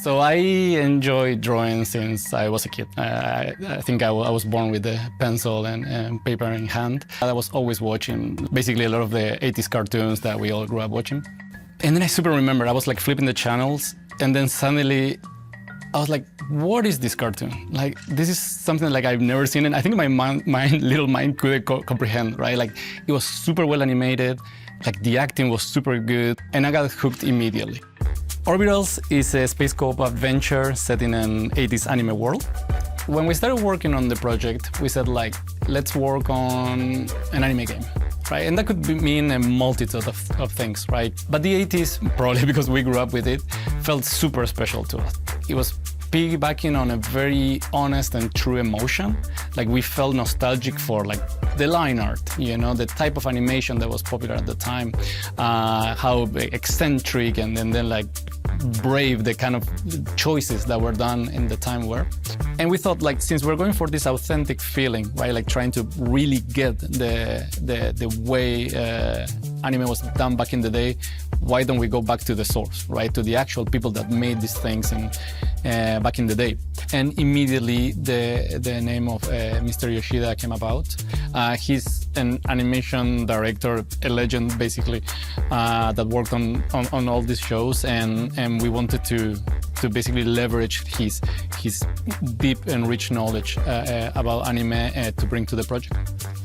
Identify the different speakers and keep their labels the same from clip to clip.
Speaker 1: So I enjoy drawing since I was a kid. I think I was born with a pencil and paper in hand. I was always watching basically a lot of the 80s cartoons that we all grew up watching. And then I super remember, I was like flipping the channels, and then suddenly I was like, what is this cartoon? Like, this is something like I've never seen, and I think my little mind couldn't comprehend, right? Like, it was super well animated, like the acting was super good, and I got hooked immediately. Orbitals is a space co-op adventure set in an 80s anime world. When we started working on the project, we said like, let's work on an anime game, right? And that could mean a multitude of things, right? But the 80s, probably because we grew up with it, felt super special to us. It was piggybacking on a very honest and true emotion. Like we felt nostalgic for like the line art, you know, the type of animation that was popular at the time, how eccentric and then like brave the kind of choices that were done in the time were. And we thought like, since we're going for this authentic feeling, right, like trying to really get the way anime was done back in the day, why don't we go back to the source, right, to the actual people that made these things back in the day. And immediately the name of Mr. Yoshida came about. He's an animation director, a legend basically, that worked on all these shows, and we wanted to basically leverage his deep and rich knowledge about anime to bring to the project.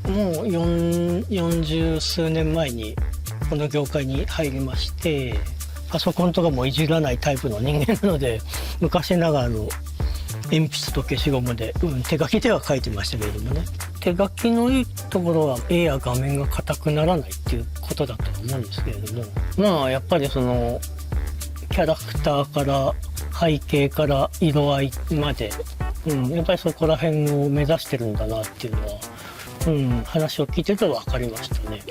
Speaker 2: もう40数年前にこの業界に入りまして、パソコンとかもいじらないタイプの人間なので、昔ながらの鉛筆と消しゴムで、手書きでは書いてましたけれどもね。手書きのいいところは絵や画面が硬くならないっていうことだと思うんですけれども、まあやっぱりそのキャラクターから背景から色合いまで、やっぱりそこら辺を目指してるんだなっていうのは、話を聞いてると分かりましたね。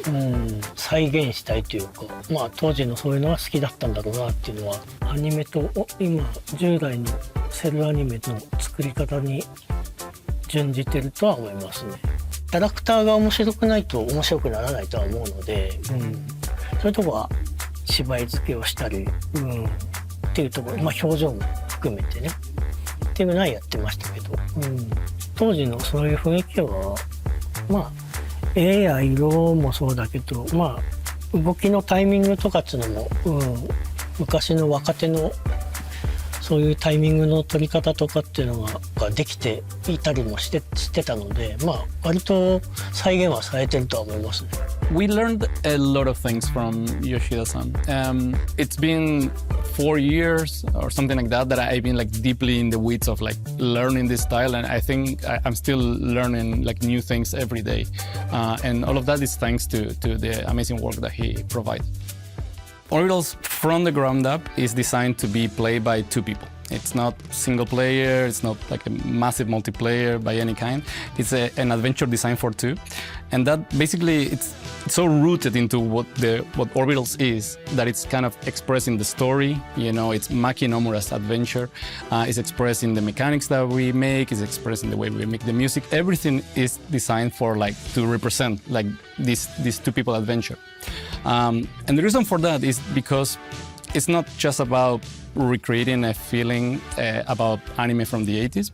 Speaker 2: 再現したいというか、まあ当時のそういうのが好きだったんだろうなっていうのは、アニメと今従来のセルアニメの作り方に準じてるとは思いますね。キャラクターが面白くないと面白くならないとは思うので、そういうとこは芝居付けをしたり、っていうところ、まあ表情も含めてね、っていうのはやってましたけど、当時のそういう雰囲気はまあ絵や色もそうだけど、まあ動きのタイミングとかっていうのも、昔の若手のそういうタイミングの取り方とかっていうのができていたりもしてたので、まあ割と再現はされてるとは思いますね。
Speaker 1: We learned a lot of things from Yoshida-san. It's been 4 years or something like that I've been like deeply in the weeds of like learning this style, and I think I'm still learning like new things every day. And all of that is thanks to the amazing work that he provided. Orbitals from the ground up is designed to be played by 2 people. It's not single player, it's not like a massive multiplayer by any kind. It's an adventure designed for 2. And that basically, it's so rooted into what Orbitals is, that it's kind of expressed in the story. You know, it's Maki Nomura's adventure. It's expressed in the mechanics that we make, it's expressed in the way we make the music. Everything is designed for like, to represent like this 2 people adventure. And the reason for that is because it's not just about recreating a feeling about anime from the 80s.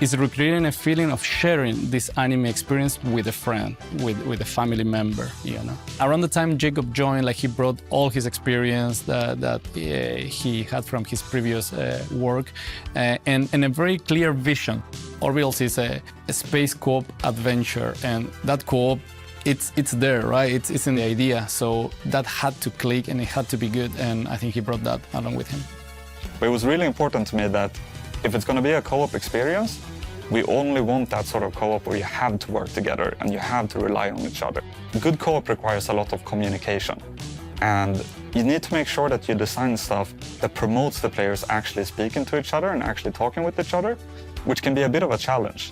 Speaker 1: It's recreating a feeling of sharing this anime experience with a friend, with a family member, you know. Around the time Jacob joined, like he brought all his experience that he had from his previous work and a very clear vision. Orbitals is a space co-op adventure, and that co-op, it's there, right? It's in the idea, so that had to click and it had to be good, and I think he brought that along with him.
Speaker 3: But it was really important to me that if it's going to be a co-op experience, we only want that sort of co-op where you have to work together and you have to rely on each other. Good co-op requires a lot of communication, and you need to make sure that you design stuff that promotes the players actually speaking to each other and actually talking with each other, which can be a bit of a challenge.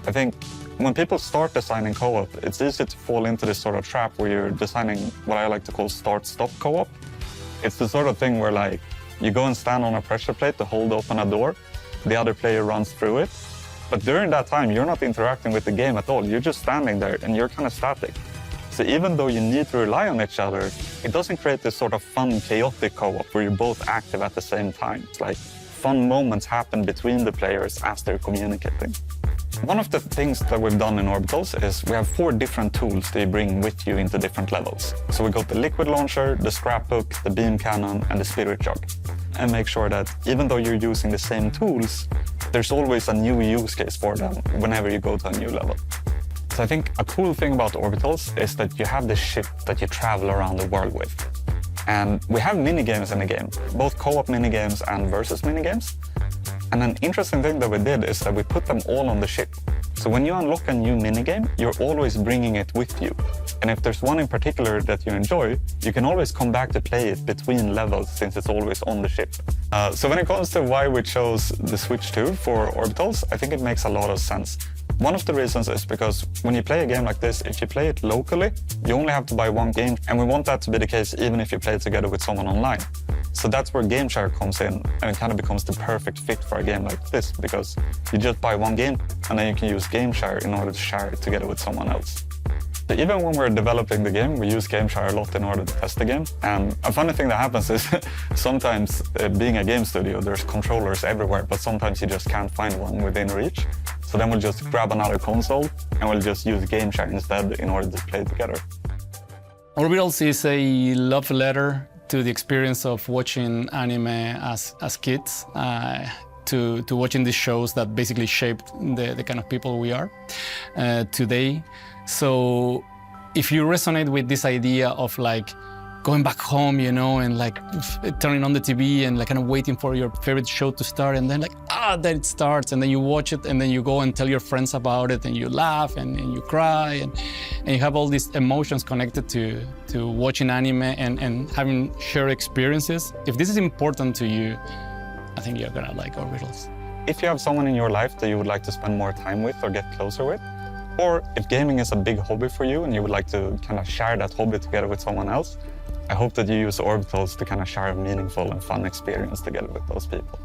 Speaker 3: I think when people start designing co-op, it's easy to fall into this sort of trap where you're designing what I like to call start-stop co-op. It's the sort of thing where like you go and stand on a pressure plate to hold open a door, the other player runs through it, but during that time you're not interacting with the game at all, you're just standing there and you're kind of static. So even though you need to rely on each other, it doesn't create this sort of fun, chaotic co-op where you're both active at the same time. It's like fun moments happen between the players as they're communicating. One of the things that we've done in Orbitals is we have 4 different tools that you bring with you into different levels. So we got the liquid launcher, the scrapbook, the beam cannon, and the spirit jug. And make sure that even though you're using the same tools, there's always a new use case for them whenever you go to a new level. So I think a cool thing about Orbitals is that you have this ship that you travel around the world with. And we have minigames in the game, both co-op minigames and versus minigames. And an interesting thing that we did is that we put them all on the ship. So when you unlock a new minigame, you're always bringing it with you. And if there's one in particular that you enjoy, you can always come back to play it between levels since it's always on the ship. So when it comes to why we chose the Switch 2 for Orbitals, I think it makes a lot of sense. One of the reasons is because when you play a game like this, if you play it locally, you only have to buy one game, and we want that to be the case even if you play it together with someone online. So that's where game share comes in, and it kind of becomes the perfect fit for a game like this, because you just buy one game, and then you can use game share in order to share it together with someone else. So even when we're developing the game, we use game share a lot in order to test the game. And a funny thing that happens is sometimes being a game studio, there's controllers everywhere, but sometimes you just can't find one within reach. So then we'll just grab another console and we'll just use game share instead in order to play together.
Speaker 1: Orbitals is a love letter to the experience of watching anime as kids, to watching these shows that basically shaped the kind of people we are today. So if you resonate with this idea of like going back home, you know, and like turning on the TV and like kind of waiting for your favorite show to start, and then like, then it starts, and then you watch it, and then you go and tell your friends about it, and you laugh and you cry, and you have all these emotions connected to watching anime and having shared experiences. If this is important to you, I think you're gonna like Orbitals.
Speaker 3: If you have someone in your life that you would like to spend more time with or get closer with, or if gaming is a big hobby for you and you would like to kind of share that hobby together with someone else, I hope that you use Orbitals to kind of share a meaningful and fun experience together with those people.